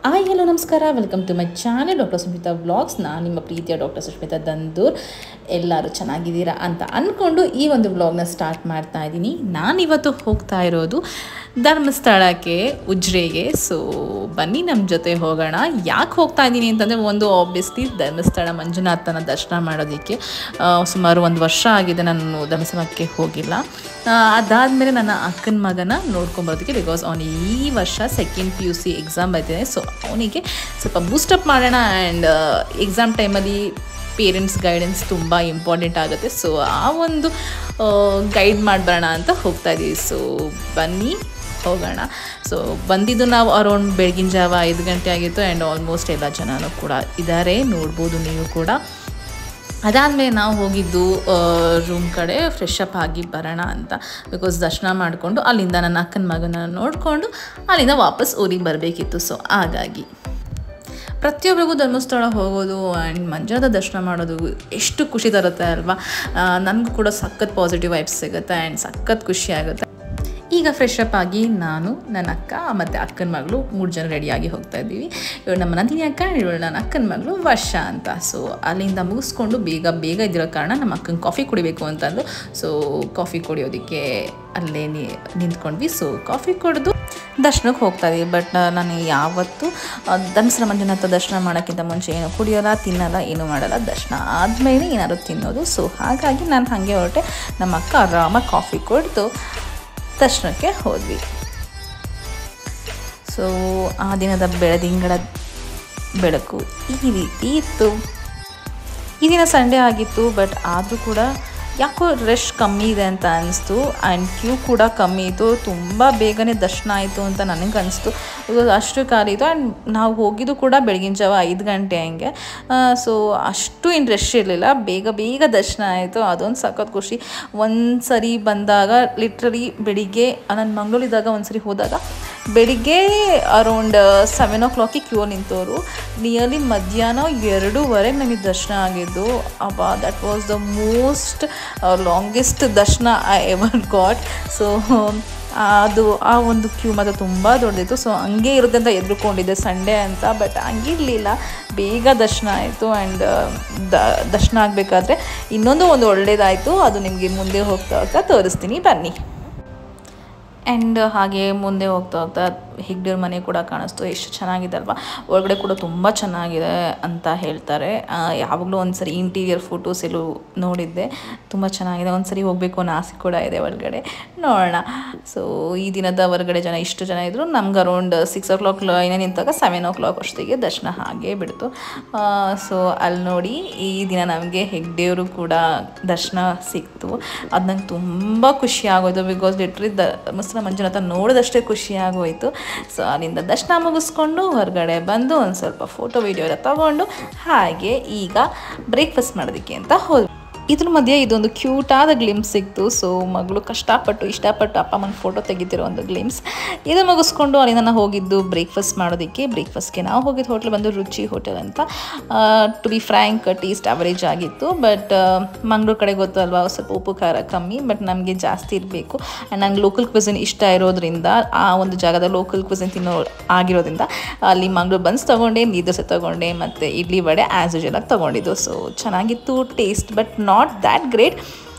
Hi hello ನಮಸ್ಕಾರ, welcome to my channel doctor Sushmita vlogs. ನಾನು ನಿಮ್ಮ ಪ್ರೀತಿಯ ಡಾಕ್ಟರ್ ಸುಷ್ಮಿತಾ ದಂದೂರ್. ಎಲ್ಲರೂ ಚೆನ್ನಾಗಿದ್ದೀರಾ ಅಂತ ಅಂದ್ಕೊಂಡು ಈ ಒಂದು ವ್ಲಾಗ್ನ ಸ್ಟಾರ್ಟ್ ಮಾಡ್ತಾ ಇದ್ದೀನಿ. ನಾನಿವತ್ತು ಹೋಗ್ತಾ ಇರೋದು ಧರ್ಮಸ್ಥಳಕ್ಕೆ, ಉಜ್ರೆಗೆ. ಸೊ ಬನ್ನಿ ನಮ್ಮ ಜೊತೆ ಹೋಗೋಣ. ಯಾಕೆ ಹೋಗ್ತಾ ಇದ್ದೀನಿ ಅಂತಂದರೆ, ಒಂದು ಆಬ್ವಿಯಸ್ಲಿ ಧರ್ಮಸ್ಥಳ ಮಂಜುನಾಥನ ದರ್ಶನ ಮಾಡೋದಕ್ಕೆ. ಸುಮಾರು 1 ವರ್ಷ ಆಗಿದೆ ನಾನು ಧರ್ಮಸ್ಥಳಕ್ಕೆ ಹೋಗಿಲ್ಲ. ಅದಾದಮೇಲೆ ನನ್ನ ಅಕ್ಕನ ಮಗನ ನೋಡ್ಕೊಂಬರೋದಕ್ಕೆ, ಬಿಕಾಸ್ ಅವನು ಈ ವರ್ಷ ಸೆಕೆಂಡ್ PUC ಎಕ್ಸಾಮ್ ಬರ್ತಿದೆ. ಸೊ ಅವನಿಗೆ ಸ್ವಲ್ಪ ಬೂಸ್ಟಪ್ ಮಾಡೋಣ. ಆ್ಯಂಡ್ ಎಕ್ಸಾಮ್ ಟೈಮಲ್ಲಿ ಪೇರೆಂಟ್ಸ್ ಗೈಡೆನ್ಸ್ ತುಂಬ ಇಂಪಾರ್ಟೆಂಟ್ ಆಗುತ್ತೆ. ಸೊ ಆ ಒಂದು ಗೈಡ್ ಮಾಡಬೇಡ ಅಂತ ಹೋಗ್ತಾ ಇದ್ದೀವಿ. ಸೊ ಬನ್ನಿ ಹೋಗೋಣ. ಸೊ ಬಂದಿದ್ದು ನಾವು ಅರೌಂಡ್ ಬೆಳಗಿನ ಜಾವ 5 ಗಂಟೆ ಆಗಿತ್ತು. ಆ್ಯಂಡ್ ಆಲ್ಮೋಸ್ಟ್ ಎಲ್ಲ ಜನನೂ ಕೂಡ ಇದ್ದಾರೆ, ನೋಡ್ಬೋದು ನೀವು ಕೂಡ. ಅದಾದಮೇಲೆ ನಾವು ಹೋಗಿದ್ದು ರೂಮ್ ಕಡೆ ಫ್ರೆಶ್ ಅಪ್ ಆಗಿ ಬರೋಣ ಅಂತ. ಬಿಕಾಸ್ ದರ್ಶನ ಮಾಡಿಕೊಂಡು ಅಲ್ಲಿಂದ ನನ್ನ ಅಕ್ಕನ ಮಗನ ನೋಡಿಕೊಂಡು ಅಲ್ಲಿಂದ ವಾಪಸ್ ಊರಿಗೆ ಬರಬೇಕಿತ್ತು. ಸೊ ಹಾಗಾಗಿ ಪ್ರತಿಯೊಬ್ಬರಿಗೂ ಧರ್ಮಸ್ಥಳ ಹೋಗೋದು ಆ್ಯಂಡ್ ಮಂಜುನಾಥ ದರ್ಶನ ಮಾಡೋದು ಎಷ್ಟು ಖುಷಿ ತರುತ್ತೆ ಅಲ್ವಾ. ನನಗೂ ಕೂಡ ಸಖತ್ ಪಾಸಿಟಿವ್ ವೈಬ್ಸ್ ಸಿಗುತ್ತೆ ಆ್ಯಂಡ್ ಸಖತ್ ಖುಷಿ ಆಗುತ್ತೆ. ಈಗ ಫ್ರೆಶ್ ಅಪ್ ಆಗಿ ನಾನು, ನನ್ನ ಅಕ್ಕ ಮತ್ತು ಅಕ್ಕನ ಮಗಳು 3 ಜನ ರೆಡಿಯಾಗಿ ಹೋಗ್ತಾ ಇದ್ದೀವಿ. ಇವಳು ನಮ್ಮ ನಂದಿನಿ ಅಕ್ಕ, ಇವಳು ನನ್ನ ಅಕ್ಕನ ಮಗಳು ವರ್ಷ ಅಂತ. ಸೊ ಅಲ್ಲಿಂದ ಮುಗಿಸ್ಕೊಂಡು ಬೇಗ ಇದ್ದಿರೋ ಕಾರಣ ನಮ್ಮ ಅಕ್ಕನ ಕಾಫಿ ಕುಡಿಬೇಕು ಅಂತಂದು, ಸೊ ಕಾಫಿ ಕುಡಿಯೋದಕ್ಕೆ ಅಲ್ಲೇ ನಿಂತ್ಕೊಂಡ್ವಿ. ಸೊ ಕಾಫಿ ಕುಡಿದು ದರ್ಶನಕ್ಕೆ ಹೋಗ್ತಾ ಇದ್ದೀವಿ. ಬಟ್ ನಾನು ಯಾವತ್ತೂ ಧರ್ಮಸ್ಥಳ ಮಂಜುನಾಥ ದರ್ಶನ ಮಾಡೋಕ್ಕಿಂತ ಮುಂಚೆ ಏನು ಕುಡಿಯೋಲ್ಲ, ತಿನ್ನಲ್ಲ, ಏನೂ ಮಾಡಲ್ಲ. ದರ್ಶನ ಆದಮೇಲೆ ಏನಾದ್ರು ತಿನ್ನೋದು. ಸೊ ಹಾಗಾಗಿ ನಾನು ಹಾಗೆ ಹೊರಟೆ. ನಮ್ಮ ಅಕ್ಕ ಆರಾಮಾಗಿ ಕಾಫಿ ಕುಡಿದು ದರ್ಶನಕ್ಕೆ ಹೋದ್ವಿ. ಸೊ ಆ ದಿನದ ಬೆಳದಿಂಗಳ ಬೆಳಕು ಈ ರೀತಿ ಇತ್ತು. ಈ ದಿನ ಸಂಡೇ ಆಗಿತ್ತು, ಬಟ್ ಆದರೂ ಕೂಡ ಯಾಕೋ ರಶ್ ಕಮ್ಮಿ ಇದೆ ಅಂತ ಅನಿಸ್ತು. ಆ್ಯಂಡ್ ಕ್ಯೂ ಕೂಡ ಕಮ್ಮಿ ಇತ್ತು. ತುಂಬ ಬೇಗನೆ ದರ್ಶನ ಆಯಿತು ಅಂತ ನನಗೆ ಅನಿಸ್ತು. ಬಿಕಾಸ್ ಅಷ್ಟು ಖಾಲಿ ಇತ್ತು. ಆ್ಯಂಡ್ ನಾವು ಹೋಗಿದ್ದು ಕೂಡ ಬೆಳಗಿನ ಜಾವ 5 ಗಂಟೆ ಹಂಗೆ. ಸೊ ಅಷ್ಟು ಏನು ರಶ್ ಇರಲಿಲ್ಲ. ಬೇಗ ದರ್ಶನ ಆಯಿತು. ಅದೊಂದು ಸಖತ್ ಖುಷಿ. ಒಂದು ಸರಿ ಬಂದಾಗ ಲಿಟ್ರಲಿ ಬೆಳಿಗ್ಗೆ, ನಾನು ಮಂಗಳೂರಿದ್ದಾಗ ಒಂದು ಸರಿ ಹೋದಾಗ ಬೆಳಿಗ್ಗೆ ಅರೌಂಡ್ 7 o'clock ಕ್ಯೂ ನಿಂತವರು. ನಿಯರ್ಲಿ ಮಧ್ಯಾಹ್ನ 2:15 ನಮಗೆ ದರ್ಶನ ಆಗಿದ್ದು. ಅಬ್ಬಾ, that was the most longest ದರ್ಶನ ಐ ಎವರ್ ಗಾಟ್. ಸೊ ಅದು ಆ ಒಂದು ಕ್ಯೂ ಮಾತ್ರ ತುಂಬ ದೊಡ್ಡದಿತ್ತು. ಸೊ ಹಂಗೆ ಇರುತ್ತೆ ಅಂತ ಎದುರುಕೊಂಡಿದ್ದೆ ಸಂಡೇ ಅಂತ, ಬಟ್ ಹಂಗಿರಲಿಲ್ಲ. ಬೇಗ ದರ್ಶನ ಆಯಿತು. ಆ್ಯಂಡ್ ದರ್ಶನ ಆಗಬೇಕಾದ್ರೆ ಇನ್ನೊಂದು ಒಳ್ಳೆಯದಾಯಿತು. ಅದು ನಿಮಗೆ ಮುಂದೆ ಹೋಗ್ತಾ ತೋರಿಸ್ತೀನಿ, ಬನ್ನಿ. ಆ್ಯಂಡ್ ಹಾಗೆ ಮುಂದೆ ಹೋಗ್ತಾ ಹೆಗ್ಡೆಯವ್ರ ಮನೆ ಕೂಡ ಕಾಣಿಸ್ತು. ಎಷ್ಟು ಚೆನ್ನಾಗಿದೆ ಅಲ್ವಾ. ಒಳಗಡೆ ಕೂಡ ತುಂಬ ಚೆನ್ನಾಗಿದೆ ಅಂತ ಹೇಳ್ತಾರೆ. ಯಾವಾಗಲೂ ಒಂದು ಸರಿ ಇಂಟೀರಿಯರ್ ಫೋಟೋಸ್ ಎಲ್ಲೂ ನೋಡಿದ್ದೆ, ತುಂಬ ಚೆನ್ನಾಗಿದೆ. ಒಂದು ಸರಿ ಹೋಗಬೇಕು ಅನ್ನೋ ಆಸೆ ಕೂಡ ಇದೆ ಒಳಗಡೆ, ನೋಡೋಣ. ಸೊ ಈ ದಿನದ ಹೊರಗಡೆ ಜನ ಇಷ್ಟು ಜನ ಇದ್ದರು. ನಮ್ಗೆ ಅರೌಂಡ್ 6 o'clock ಲೈನೇ ನಿಂತಾಗ 7 o'clock ಅಷ್ಟೊತ್ತಿಗೆ ದರ್ಶನ ಹಾಗೆ ಬಿಡ್ತು. ಸೊ ಅಲ್ಲಿ ನೋಡಿ, ಈ ದಿನ ನಮಗೆ ಹೆಗ್ಡೆಯವರು ಕೂಡ ದರ್ಶನ ಸಿಕ್ತು. ಅದು ನಂಗೆ ತುಂಬ ಖುಷಿ ಆಗೋಯ್ತು. ಬಿಕಾಸ್ ಲಿಟ್ರಲಿ ಧರ್ಮಸ್ಥಳ ಮಂಜುನಾಥ ನೋಡಿದಷ್ಟೇ ಖುಷಿ ಆಗೋಯ್ತು. ಸೊ ಅಲ್ಲಿಂದ ದರ್ಶನ ಮುಗಿಸ್ಕೊಂಡು ಹೊರಗಡೆ ಬಂದು ಒಂದು ಸ್ವಲ್ಪ ಫೋಟೋ ವಿಡಿಯೋ ಎಲ್ಲ ತೊಗೊಂಡು ಹಾಗೆ ಈಗ ಬ್ರೇಕ್ಫಾಸ್ಟ್ ಮಾಡೋದಕ್ಕೆ ಅಂತ ಹೋದ್ವಿ. ಇದ್ರ ಮಧ್ಯೆ ಇದೊಂದು ಕ್ಯೂಟಾದ ಗ್ಲಿಮ್ಸ್ ಸಿಕ್ತು. ಸೊ ಮಗಳು ಇಷ್ಟಪಟ್ಟು ಅಪ್ಪ ಅಮ್ಮನ ಫೋಟೋ ತೆಗಿತಿರೋ ಒಂದು ಗ್ಲಿಮ್ಸ್. ಇದು ಮುಗಿಸ್ಕೊಂಡು ಅಲ್ಲಿಂದ ನಾನು ಹೋಗಿದ್ದು ಬ್ರೇಕ್ಫಾಸ್ಟ್ ಮಾಡೋದಕ್ಕೆ. ಬ್ರೇಕ್ಫಾಸ್ಟ್ಗೆ ನಾವು ಹೋಗಿದ್ದು ಹೋಟ್ಲ್ ಬಂದು ರುಚಿ ಹೋಟೆಲ್ ಅಂತ. To be frank, taste average ಆಗಿತ್ತು. ಬಟ್ ಮಂಗಳೂರು ಕಡೆ ಗೊತ್ತು ಅಲ್ವಾ, ಸ್ವಲ್ಪ ಉಪ್ಪು ಖಾರ ಕಮ್ಮಿ, ಬಟ್ ನಮಗೆ ಜಾಸ್ತಿ ಇರಬೇಕು. ಆ್ಯಂಡ್ ನಂಗೆ ಲೋಕಲ್ ಕ್ವಿಸಿನ್ ಇಷ್ಟ ಇರೋದ್ರಿಂದ, ಆ ಒಂದು ಜಾಗದ ಲೋಕಲ್ ಕ್ವಿಸಿನ್ ಆಗಿರೋದ್ರಿಂದ ಅಲ್ಲಿ ಮಂಗಳೂರು ಬನ್ಸ್ ತೊಗೊಂಡೆ, ನೀರು ದೋಸೆ ತೊಗೊಂಡೆ, ಮತ್ತು ಇಡ್ಲಿ ವಡೆ ಆ್ಯಸ್ ಯೂಶುವಲ್ ಆಗಿ ತೊಗೊಂಡಿದ್ದು. ಸೊ ಚೆನ್ನಾಗಿತ್ತು taste, but not that great,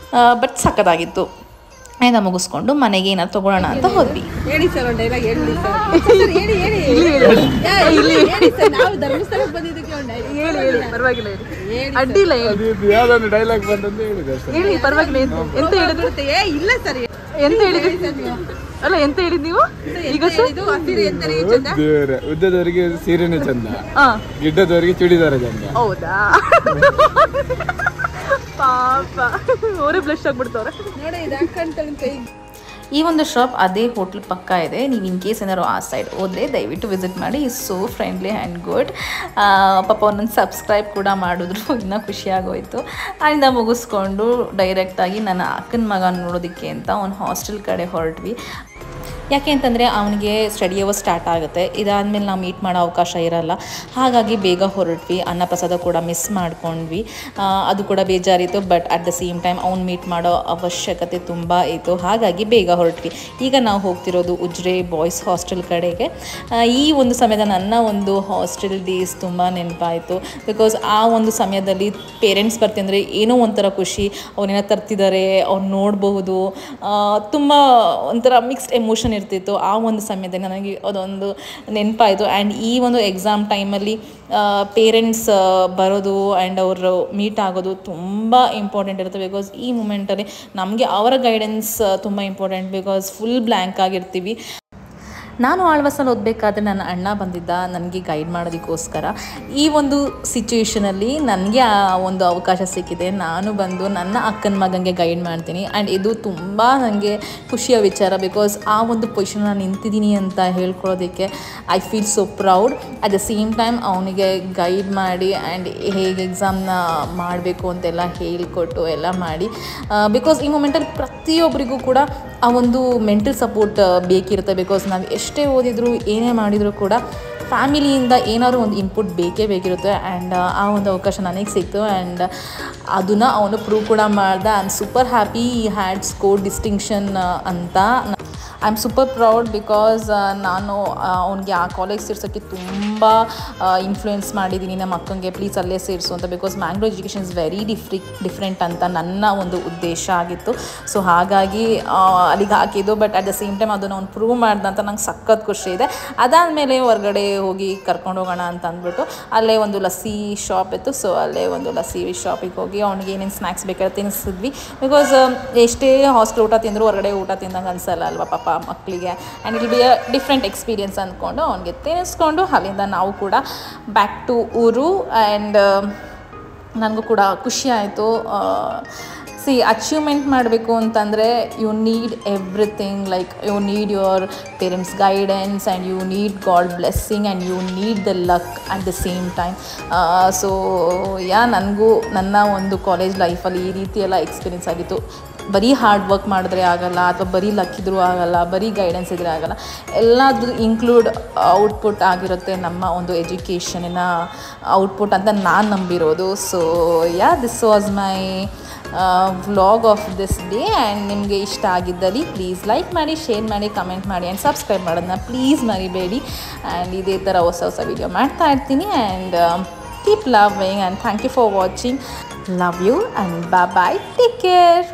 but ಸಖತ್ತಾಗಿತ್ತು. ಆಯ್ತಾ, ಮುಗಿಸ್ಕೊಂಡು ಮನೆಗೆ ಏನಾದ್ರು ತೊಗೊಳ್ಳೋಣ ಅಂತ ಹೋದ್ವಿ. ಹೇಳಿ ಸರ್, ಒಂದು ಡೈಲಾಗ್ ಹೇಳಿ ಸರ್. ನಾವು ಧರ್ಮಸ್ಥಳಕ್ಕೆ ಬಂದಿದ್ದಕ್ಕೆ ಒಂದು ಹೇಳಿ, ಪರವಾಗಿಲ್ಲ, ಅಡ್ಡಿಲ್ಲ, ಯಾವ್ದೊಂದು ಡೈಲಾಗ್ ಬಂದಂತ ಹೇಳಿದೆ ಹೇಳಿ, ಪರವಾಗಿಲ್ಲ. ಎಂತ ಹೇಳಿದ್ರು? ಇಲ್ಲ ಸರ್, ಎಂತ ಹೇಳಿದ್ರಿ? ಅಲ್ಲ, ಎಂತ ಹೇಳಿದ್ ನೀವು ಈಗ? ಉದ್ದದವರಿಗೆ ಸೀರೆನೇ ಚಂದ, ಗಿಡ್ಡದವರಿಗೆ ಚೂಡಿದಾರ ಚಂದ. ಹೌದಾ? ಪಾಪ, ಅವರೇ ಬ್ಲಶ್ ಆಗ್ಬಿಡ್ತವ್ರೆ ನೋಡಿ. ಇದು ಹಾಕಂತ ಈ ಒಂದು ಶಾಪ್ ಅದೇ ಹೋಟ್ಲ್ ಪಕ್ಕ ಇದೆ. ನೀವು ಇನ್ ಕೇಸ್ ಏನಾದ್ರು ಆ ಸೈಡ್ ಹೋದರೆ ದಯವಿಟ್ಟು ವಿಸಿಟ್ ಮಾಡಿ. Is so friendly and good. ಪಾಪ ಒಂದೊಂದು ಸಬ್ಸ್ಕ್ರೈಬ್ ಕೂಡ ಮಾಡಿದ್ರು, ಇನ್ನೂ ಖುಷಿಯಾಗೋಯಿತು. ಅಲ್ಲಿಂದ ಮುಗಿಸ್ಕೊಂಡು ಡೈರೆಕ್ಟಾಗಿ ನನ್ನ ಅಕ್ಕನ ಮಗ ನೋಡೋದಕ್ಕೆ ಅಂತ ಒಂದು ಹಾಸ್ಟೆಲ್ ಕಡೆ ಹೊರಟ್ವಿ. ಯಾಕೆ ಅಂತಂದರೆ ಅವನಿಗೆ ಸ್ಟಡಿ ಅವರ್ ಸ್ಟಾರ್ಟ್ ಆಗುತ್ತೆ, ಇದಾದಮೇಲೆ ನಾವು ಮೀಟ್ ಮಾಡೋ ಅವಕಾಶ ಇರಲ್ಲ. ಹಾಗಾಗಿ ಬೇಗ ಹೊರಟ್ವಿ. ಅನ್ನಪ್ರಸಾದ ಕೂಡ ಮಿಸ್ ಮಾಡ್ಕೊಂಡ್ವಿ, ಅದು ಕೂಡ ಬೇಜಾರಿತ್ತು. But at the same time ಅವ್ನು ಮೀಟ್ ಮಾಡೋ ಅವಶ್ಯಕತೆ ತುಂಬ ಇತ್ತು, ಹಾಗಾಗಿ ಬೇಗ ಹೊರಟ್ವಿ. ಈಗ ನಾವು ಹೋಗ್ತಿರೋದು ಉಜ್ರೆ ಬಾಯ್ಸ್ ಹಾಸ್ಟೆಲ್ ಕಡೆಗೆ. ಈ ಒಂದು ಸಮಯದ ನನ್ನ ಒಂದು ಹಾಸ್ಟೆಲ್ ಡೇಸ್ ತುಂಬ ನೆನಪಾಯಿತು. ಬಿಕಾಸ್ ಆ ಒಂದು ಸಮಯದಲ್ಲಿ ಪೇರೆಂಟ್ಸ್ ಬರ್ತಿದ್ರೆ ಏನೋ ಒಂಥರ ಖುಷಿ, ಅವನೇನೋ ತರ್ತಿದ್ದಾರೆ, ಅವ್ನು ನೋಡಬಹುದು, ತುಂಬ ಒಂಥರ ಮಿಕ್ಸ್ಡ್ ಎಮೋಷನ್ ಇರ್ತಿತ್ತು. ಆ ಒಂದು ಸಮಯದಲ್ಲಿ ನನಗೆ ಅದೊಂದು ನೆನಪಾಯಿತು. ಆ್ಯಂಡ್ ಈ ಒಂದು ಎಕ್ಸಾಮ್ ಟೈಮಲ್ಲಿ ಪೇರೆಂಟ್ಸ್ ಬರೋದು ಆ್ಯಂಡ್ ಅವರು ಮೀಟ್ ಆಗೋದು ತುಂಬ ಇಂಪಾರ್ಟೆಂಟ್ ಇರುತ್ತೆ. ಬಿಕಾಸ್ ಈ ಮೂಮೆಂಟಲ್ಲಿ ನಮಗೆ ಅವರ ಗೈಡೆನ್ಸ್ ತುಂಬ ಇಂಪಾರ್ಟೆಂಟ್. ಬಿಕಾಸ್ ಫುಲ್ ಬ್ಲ್ಯಾಂಕ್ ಆಗಿರ್ತೀವಿ. ನಾನು ಆಳ್ವಾಸಲ್ಲಿ ಓದಬೇಕಾದ್ರೆ ನನ್ನ ಅಣ್ಣ ಬಂದಿದ್ದ ನನಗೆ ಗೈಡ್ ಮಾಡೋದಕ್ಕೋಸ್ಕರ. ಈ ಒಂದು ಸಿಚುವೇಷನಲ್ಲಿ ನನಗೆ ಆ ಒಂದು ಅವಕಾಶ ಸಿಕ್ಕಿದೆ. ನಾನು ಬಂದು ನನ್ನ ಅಕ್ಕನ ಮಗನಿಗೆ ಗೈಡ್ ಮಾಡ್ತೀನಿ. ಆ್ಯಂಡ್ ಇದು ತುಂಬ ನನಗೆ ಖುಷಿಯ ವಿಚಾರ. ಬಿಕಾಸ್ ಆ ಒಂದು ಪೊಸಿಷನ್ ನಾನು ನಿಂತಿದ್ದೀನಿ ಅಂತ ಹೇಳ್ಕೊಳ್ಳೋದಕ್ಕೆ I feel so proud. At the same time ಅವನಿಗೆ ಗೈಡ್ ಮಾಡಿ ಆ್ಯಂಡ್ ಹೇಗೆ ಎಕ್ಸಾಮ್ನ ಮಾಡಬೇಕು ಅಂತೆಲ್ಲ ಹೇಳಿಕೊಟ್ಟು ಎಲ್ಲ ಮಾಡಿ. ಬಿಕಾಸ್ ಈ ಮೂಮೆಂಟಲ್ಲಿ ಪ್ರತಿಯೊಬ್ಬರಿಗೂ ಕೂಡ ಆ ಒಂದು ಮೆಂಟಲ್ ಸಪೋರ್ಟ್ ಬೇಕಿರುತ್ತೆ. ಬಿಕಾಸ್ ನಾವು ಎಷ್ಟೇ ಓದಿದ್ರು ಏನೇ ಮಾಡಿದರೂ ಕೂಡ ಫ್ಯಾಮಿಲಿಯಿಂದ ಏನಾದರೂ ಒಂದು ಇನ್ಪುಟ್ ಬೇಕಿರುತ್ತೆ. ಆ್ಯಂಡ್ ಆ ಒಂದು ಅವಕಾಶ ನನಗೆ ಸಿಕ್ತು. ಆ್ಯಂಡ್ ಅದನ್ನು ಅವನು ಪ್ರೂವ್ ಕೂಡ ಮಾಡ್ದೆ. I am super happy he had score distinction ಅಂತ. I am super proud. Because ನಾನು ಅವ್ನಿಗೆ ಆ ಕಾಲೇಜ್ ಸೇರ್ಸೋಕ್ಕೆ ತುಂಬ ಇನ್ಫ್ಲೂಯೆನ್ಸ್ ಮಾಡಿದ್ದೀನಿ ನಮ್ಮ ಅಕ್ಕಂಗೆ, ಪ್ಲೀಸ್ ಅಲ್ಲೇ ಸೇರಿಸು ಅಂತ. Because Mangalore education is very different ಅಂತ ನನ್ನ ಒಂದು ಉದ್ದೇಶ ಆಗಿತ್ತು. ಸೊ ಹಾಗಾಗಿ ಅಲ್ಲಿಗೆ ಹಾಕಿದ್ದು. But at the same time ಅದನ್ನು ಅವ್ನು ಪ್ರೂವ್ ಮಾಡ್ದೆ ಅಂತ ನಂಗೆ ಸಖತ್ ಖುಷಿ ಇದೆ. ಅದಾದಮೇಲೆ ಹೊರಗಡೆ ಹೋಗಿ ಕರ್ಕೊಂಡು ಹೋಗೋಣ ಅಂತ ಅಂದ್ಬಿಟ್ಟು ಅಲ್ಲೇ ಒಂದು ಲಸ್ಸಿ ಶಾಪ್ ಇತ್ತು. ಸೊ ಅಲ್ಲೇ ಒಂದು ಲಸ್ಸಿ ಶಾಪಿಗೆ ಹೋಗಿ ಅವ್ನಿಗೆ ಏನೇನು ಸ್ನ್ಯಾಕ್ಸ್ ಬೇಕಾದ್ರೆ ತಿನ್ನಿಸಿದ್ವಿ. ಬಿಕಾಸ್ ಎಷ್ಟೇ ಹಾಸ್ಟೆಲ್ ಊಟ ತಿಂದರೂ ಹೊರಗಡೆ ಊಟ ತಿಂದಂಗೆ ಅನಿಸಲ್ಲ ಅಲ್ವಾ ಪಾಪ ಮಕ್ಕಳಿಗೆ. And it will be a different experience ಅಂದ್ಕೊಂಡು ಅವನಿಗೆ ತಿನ್ನಿಸ್ಕೊಂಡು ಅಲ್ಲಿಂದ ನಾವು ಕೂಡ ಬ್ಯಾಕ್ ಟು ಊರು. ಆ್ಯಂಡ್ ನನಗೂ ಕೂಡ ಖುಷಿ ಆಯಿತು. ಅಚೀವ್ಮೆಂಟ್ ಮಾಡಬೇಕು ಅಂತಂದರೆ you need everything. Like you need your parents guidance and you need god blessing and you need the luck at the same time. So ನನಗೂ ನನ್ನ ಒಂದು ಕಾಲೇಜ್ ಲೈಫಲ್ಲಿ ಈ ರೀತಿ ಎಲ್ಲ ಎಕ್ಸ್ಪೀರಿಯೆನ್ಸ್ ಆಗಿತ್ತು. ಬರೀ ಹಾರ್ಡ್ ವರ್ಕ್ ಮಾಡಿದ್ರೆ ಆಗಲ್ಲ, ಅಥವಾ ಬರೀ ಲಕ್ ಇದ್ರೂ ಆಗಲ್ಲ, ಬರೀ ಗೈಡೆನ್ಸ್ ಇದ್ದರೆ ಆಗಲ್ಲ. ಎಲ್ಲಾದ್ರೂ ಇನ್ಕ್ಲೂಡ್ ಔಟ್ಪುಟ್ ಆಗಿರುತ್ತೆ ನಮ್ಮ ಒಂದು ಎಜುಕೇಷನಿನ ಔಟ್ಪುಟ್ ಅಂತ ನಾನು ನಂಬಿರೋದು. So this was my vlog of this day. And ನಿಮಗೆ ಇಷ್ಟ ಆಗಿದ್ದಲ್ಲಿ ಪ್ಲೀಸ್ ಲೈಕ್ ಮಾಡಿ, ಶೇರ್ ಮಾಡಿ, ಕಮೆಂಟ್ ಮಾಡಿ ಆ್ಯಂಡ್ ಸಬ್ಸ್ಕ್ರೈಬ್ ಮಾಡೋದನ್ನ ಪ್ಲೀಸ್ ಮರಿಬೇಡಿ. ಆ್ಯಂಡ್ ಇದೇ ಥರ ಹೊಸ ವಿಡಿಯೋ ಮಾಡ್ತಾ ಇರ್ತೀನಿ. And keep loving and thank you for watching. Love you and bye bye. Take care.